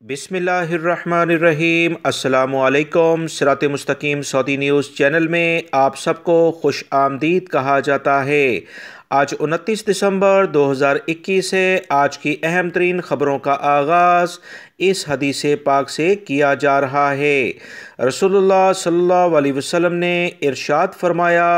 बिस्मिल्लाहिर्रहमानिर्रहीम। अस्सलामुअलैकुम। सिरात.e.मustaqim Saudi news channel में आप सबको खुश आमदीद कहा जाता है। आज 29 दिसंबर 2021 है। आज की अहम तरीन ख़बरों का आगाज़ इस हदीस पाक से किया जा रहा है। रसूलुल्लाह सल्लल्लाहु अलैहि वसल्लम ने इरशाद फरमाया,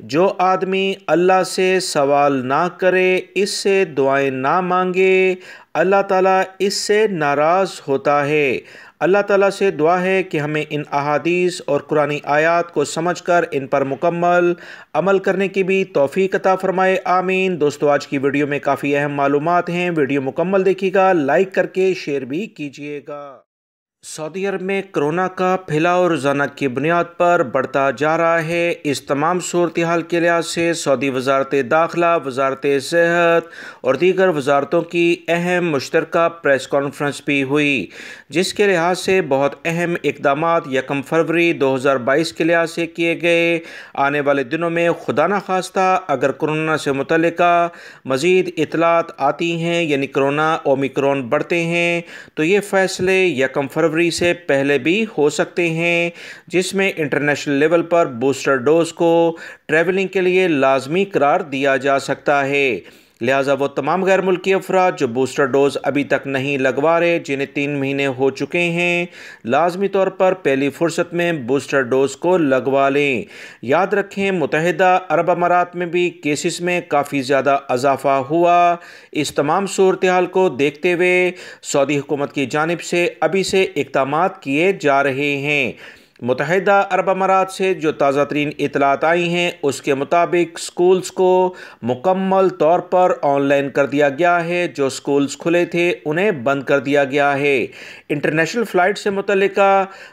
जो आदमी अल्लाह से सवाल ना करे, इससे दुआएं ना मांगे, अल्लाह ताला इससे नाराज़ होता है। अल्लाह ताला से दुआ है कि हमें इन अहादीस और कुरानी आयात को समझकर इन पर मुकम्मल अमल करने की भी तौफीक अता फरमाए। आमीन। दोस्तों, आज की वीडियो में काफ़ी अहम मालूमात हैं। वीडियो मुकम्मल देखिएगा, लाइक करके शेयर भी कीजिएगा। सऊदी अरब में कोरोना का फैलाव रोज़ाना की बुनियाद पर बढ़ता जा रहा है। इस तमाम सूरत हाल के लिहाज से सऊदी वज़ारत दाखिला, वज़ारत सेहत और दीगर वज़ारतों की अहम मुश्तरका प्रेस कॉन्फ्रेंस भी हुई, जिसके लिहाज से बहुत अहम इक़दाम 1 फरवरी 2022 के लिहाज से किए गए। आने वाले दिनों में खुदा न खास्ता अगर कोरोना से मुतल्लिका मज़ीद इतलात आती हैं, यानी कोरोना ओमिक्रॉन बढ़ते हैं, तो ये फ़ैसले 1 फरवरी से पहले भी हो सकते हैं, जिसमें इंटरनेशनल लेवल पर बूस्टर डोज को ट्रैवलिंग के लिए लाजमी करार दिया जा सकता है। लिहाजा वो तमाम गैर मुल्की अफराद जो बूस्टर डोज अभी तक नहीं लगवा रहे, जिन्हें 3 महीने हो चुके हैं, लाजमी तौर पर पहली फुर्सत में बूस्टर डोज को लगवा लें। याद रखें, मुत्तहिदा अरब अमारात में भी केसेस में काफ़ी ज़्यादा इजाफा हुआ। इस तमाम सूरत हाल को देखते हुए सऊदी हुकूमत की जानिब से अभी से इक़दाम किए जा रहे हैं। मुत्तहिदा अरब अमारात से जो ताज़ा तरीन इतलात आई हैं, उसके मुताबिक स्कूल्स को मुकम्मल तौर पर ऑनलाइन कर दिया गया है। जो स्कूल्स खुले थे उन्हें बंद कर दिया गया है। इंटरनेशनल फ़्लाइट से मुतल्लिका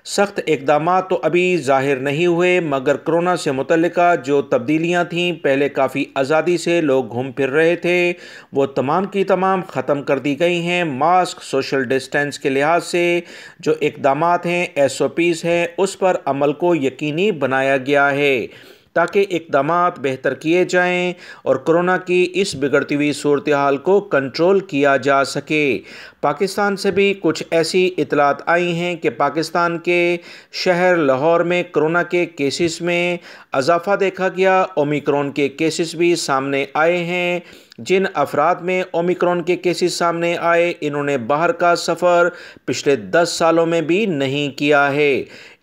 सख्त इक़दाम तो अभी ज़ाहिर नहीं हुए, मगर कोरोना से मुतल्लिका जो तब्दीलियाँ थीं, पहले काफ़ी आज़ादी से लोग घूम फिर रहे थे, वो तमाम की तमाम ख़त्म कर दी गई हैं। मास्क, सोशल डिस्टेंस के लिहाज से जो इक़दाम हैं, SOPs हैं, उस पर अमल को यकीनी बनाया गया है ताकि इक़दाम बेहतर किए जाएं और कोरोना की इस बिगड़ती हुई सूरत हाल को कंट्रोल किया जा सके। पाकिस्तान से भी कुछ ऐसी इतलात आई हैं कि पाकिस्तान के शहर लाहौर में कोरोना के केसेस में इजाफा देखा गया। ओमिक्रॉन के केसेस भी सामने आए हैं। जिन अफराद में ओमिक्रॉन के केसेस सामने आए, इन्होंने बाहर का सफ़र पिछले 10 सालों में भी नहीं किया है।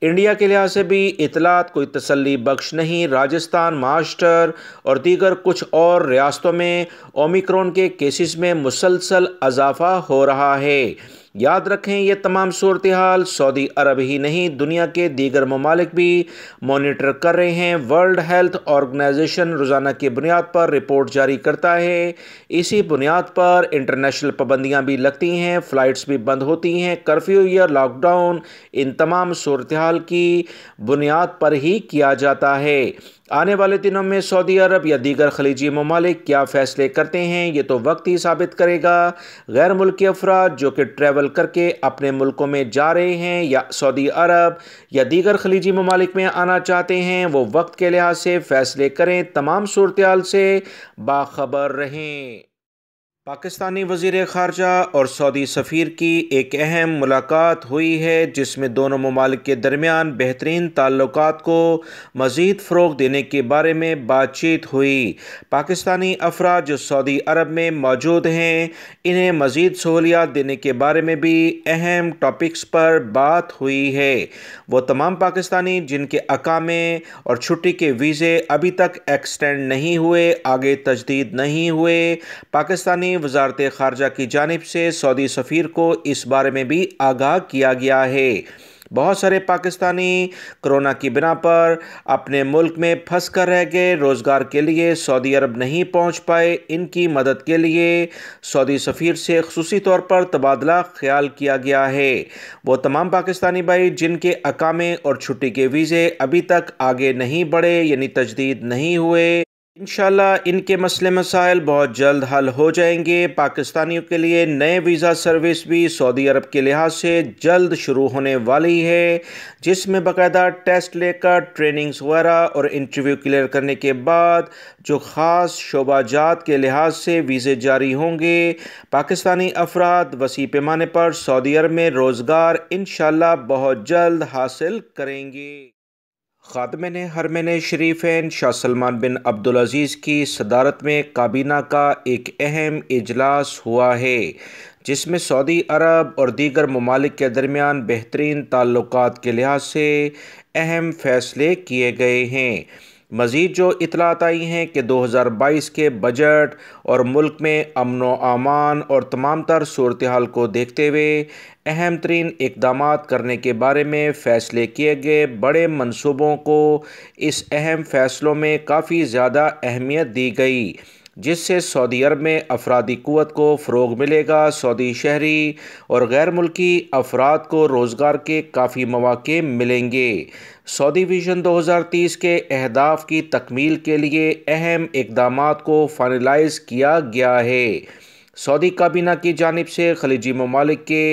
इंडिया के लिहाज से भी इतलात कोई तसल्ली बख्श नहीं। राजस्थान, महाराष्ट्र और दीगर कुछ और रियासतों में ओमिक्रॉन के केसेस में मुसलसल इजाफा हो रहा है। याद रखें, ये तमाम सूरत हाल सऊदी अरब ही नहीं, दुनिया के दीगर ममालिक भी मॉनिटर कर रहे हैं। वर्ल्ड हेल्थ ऑर्गेनाइजेशन रोज़ाना की बुनियाद पर रिपोर्ट जारी करता है। इसी बुनियाद पर इंटरनेशनल पाबंदियाँ भी लगती हैं, फ़्लाइट्स भी बंद होती हैं। कर्फ्यू या लॉकडाउन इन तमाम सूरत हाल की बुनियाद पर ही किया जाता है। आने वाले दिनों में सऊदी अरब या दीगर खलीजी ममालिक क्या फ़ैसले करते हैं, ये तो वक्त ही साबित करेगा। गैर मुल्की अफराद जो कि ट्रैवल करके अपने मुल्कों में जा रहे हैं या सऊदी अरब या दीगर खलीजी ममालिक में आना चाहते हैं, वो वक्त के लिहाज से फ़ैसले करें, तमाम सूरत हाल से बाखबर रहें। पाकिस्तानी वज़ीर ख़ारजा और सऊदी सफ़ीर की एक अहम मुलाकात हुई है, जिसमें दोनों ममालिक के दरमियान बेहतरीन ताल्लुकात को मज़ीद फ़रोग़ देने के बारे में बातचीत हुई। पाकिस्तानी अफराद जो सऊदी अरब में मौजूद हैं, इन्हें मज़ीद सहूलियात देने के बारे में भी अहम टॉपिक्स पर बात हुई है। वो तमाम पाकिस्तानी जिनके अकामे और छुट्टी के वीज़े अभी तक एक्सटेंड नहीं हुए, आगे तजदीद नहीं हुए, पाकिस्तानी वज़ारत ख़ारजा की जानिब से सऊदी सफ़ीर को इस बारे में भी आगाह किया गया है। बहुत सारे पाकिस्तानी कोरोना की बिना पर अपने मुल्क में फंस कर रह गए, रोज़गार के लिए सऊदी अरब नहीं पहुंच पाए। इनकी मदद के लिए सऊदी सफ़ीर से ख़ुसूसी तौर पर तबादला ख्याल किया गया है। वो तमाम पाकिस्तानी भाई जिनके अकामे और छुट्टी के वीज़े अभी तक आगे नहीं बढ़े, यानी तजदीद नहीं हुए, इंशाल्लाह इनके मसले मसाइल बहुत जल्द हल हो जाएंगे। पाकिस्तानियों के लिए नए वीज़ा सर्विस भी सऊदी अरब के लिहाज से जल्द शुरू होने वाली है, जिसमें बाकायदा टेस्ट लेकर ट्रेनिंग्स वगैरह और इंटरव्यू क्लियर करने के बाद जो ख़ास शोबाजात के लिहाज से वीज़े जारी होंगे। पाकिस्तानी अफराद वसी पैमाने पर सऊदी अरब में रोज़गार इंशाल्लाह बहुत जल्द हासिल करेंगे। ख़ादिम हरमैन शरीफैन शाह सलमान बिन अब्दुल अज़ीज़ की सदारत में काबीना का एक अहम इजलास हुआ है, जिसमें सऊदी अरब और दीगर ममालिक के दरमियान बेहतरीन ताल्लुकात के लिहाज से अहम फ़ैसले किए गए हैं। मज़ीद जो इतलात आई हैं कि 2022 के बजट और मुल्क में अमन व अमान और तमाम तर सूरत हाल को देखते हुए अहम तरीन इक़दामात करने के बारे में फ़ैसले किए गए। बड़े मनसूबों को इस अहम फ़ैसलों में काफ़ी ज़्यादा अहमियत दी गई, जिससे सऊदी अरब में अफरादी क़ुव्वत को फ़रोग़ मिलेगा। सऊदी शहरी और गैर मुल्की अफराद को रोज़गार के काफ़ी मौक़े मिलेंगे। सऊदी विजन 2030 के अहदाफ की तकमील के लिए अहम इक़दामात को फाइनलाइज़ किया गया है। सऊदी काबीना की जानिब से खलीजी ममालिक के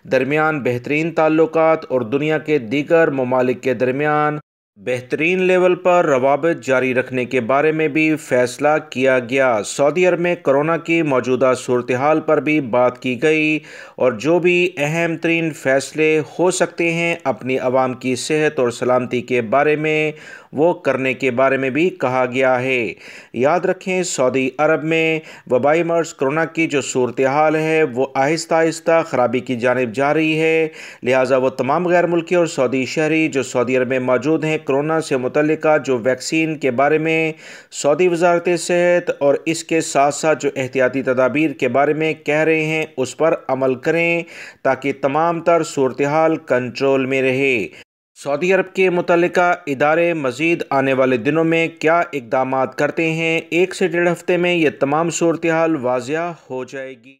दरमियान बेहतरीन ताल्लुकात और दुनिया के दीगर ममालिक के दरमियान बेहतरीन लेवल पर रवाबित जारी रखने के बारे में भी फ़ैसला किया गया। सऊदी अरब में कोरोना की मौजूदा सूरत हाल पर भी बात की गई और जो भी अहम तरीन फ़ैसले हो सकते हैं अपनी आवाम की सेहत और सलामती के बारे में वो करने के बारे में भी कहा गया है। याद रखें, सऊदी अरब में वबाई मर्ज़ कोरोना की जो सूरत हाल है वो आहिस्ता आहिस्ता ख़राबी की जानिब जा रही है। लिहाजा वो तमाम गैर मुल्की और सऊदी शहरी जो सऊदी अरब में मौजूद हैं, कोरोना से मुतल्लिका जो वैक्सीन के बारे में सऊदी वज़ारत सेहत और इसके साथ साथ जो एहतियाती तदाबीर के बारे में कह रहे हैं उस पर अमल करें, ताकि तमाम तर सूरत हाल कंट्रोल में रहे। सऊदी अरब के मुतल्लिका इदारे मज़ीद आने वाले दिनों में क्या इक़दामात करते हैं, 1 से 1.5 हफ़्ते में ये तमाम सूरत हाल वाज़िया हो जाएगी।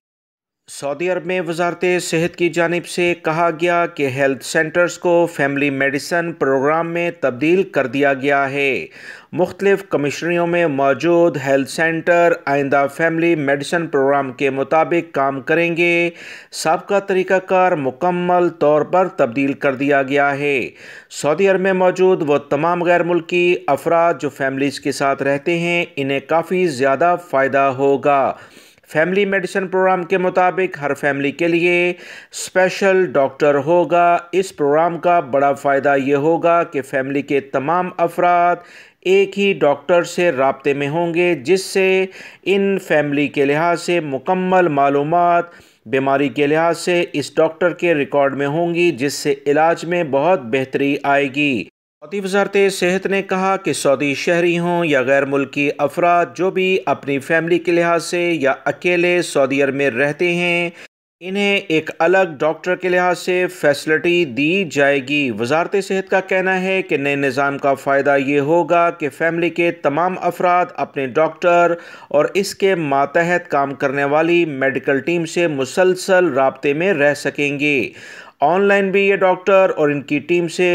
सऊदी अरब में वज़ारत सेहत की जानिब से कहा गया कि हेल्थ सेंटर्स को फैमिली मेडिसन प्रोग्राम में तब्दील कर दिया गया है। मुख्तलिफ कमिश्नरियों में मौजूद हेल्थ सेंटर आइंदा फैमिली मेडिसन प्रोग्राम के मुताबिक काम करेंगे। साबका तरीक़ाकार मुकम्मल तौर पर तब्दील कर दिया गया है। सऊदी अरब में मौजूद वो तमाम गैर मुल्की अफराद जो फैमिलीज़ के साथ रहते हैं, इन्हें काफ़ी ज़्यादा फ़ायदा होगा। फैमिली मेडिसिन प्रोग्राम के मुताबिक हर फैमिली के लिए स्पेशल डॉक्टर होगा। इस प्रोग्राम का बड़ा फ़ायदा ये होगा कि फैमिली के तमाम अफराद एक ही डॉक्टर से राब्ते में होंगे, जिससे इन फैमिली के लिहाज से मुकम्मल मालूमात बीमारी के लिहाज से इस डॉक्टर के रिकॉर्ड में होंगी, जिससे इलाज में बहुत बेहतरी आएगी। सऊदी वज़ारत सेहत ने कहा कि सऊदी शहरी हों या गैर मुल्की अफराद जो भी अपनी फैमिली के लिहाज से या अकेले सऊदी अरब में रहते हैं, इन्हें एक अलग डॉक्टर के लिहाज से फैसिलिटी दी जाएगी। वज़ारत सेहत का कहना है कि नए निज़ाम का फ़ायदा ये होगा कि फ़ैमिली के तमाम अफराद अपने डॉक्टर और इसके मातहत काम करने वाली मेडिकल टीम से मुसलसल राब्ते में रह सकेंगे। ऑनलाइन भी ये डॉक्टर और इनकी टीम से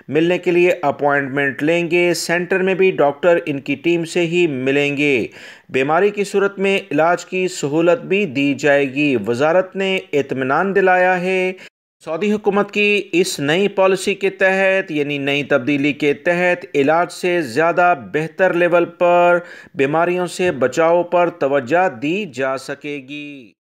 मिलने के लिए अपॉइंटमेंट लेंगे। सेंटर में भी डॉक्टर इनकी टीम से ही मिलेंगे। बीमारी की सूरत में इलाज की सहूलत भी दी जाएगी। वज़ारत ने इत्मीनान दिलाया है सऊदी हुकूमत की इस नई पॉलिसी के तहत, यानी नई तब्दीली के तहत, इलाज से ज़्यादा बेहतर लेवल पर बीमारियों से बचाव पर तवज्जो दी जा सकेगी।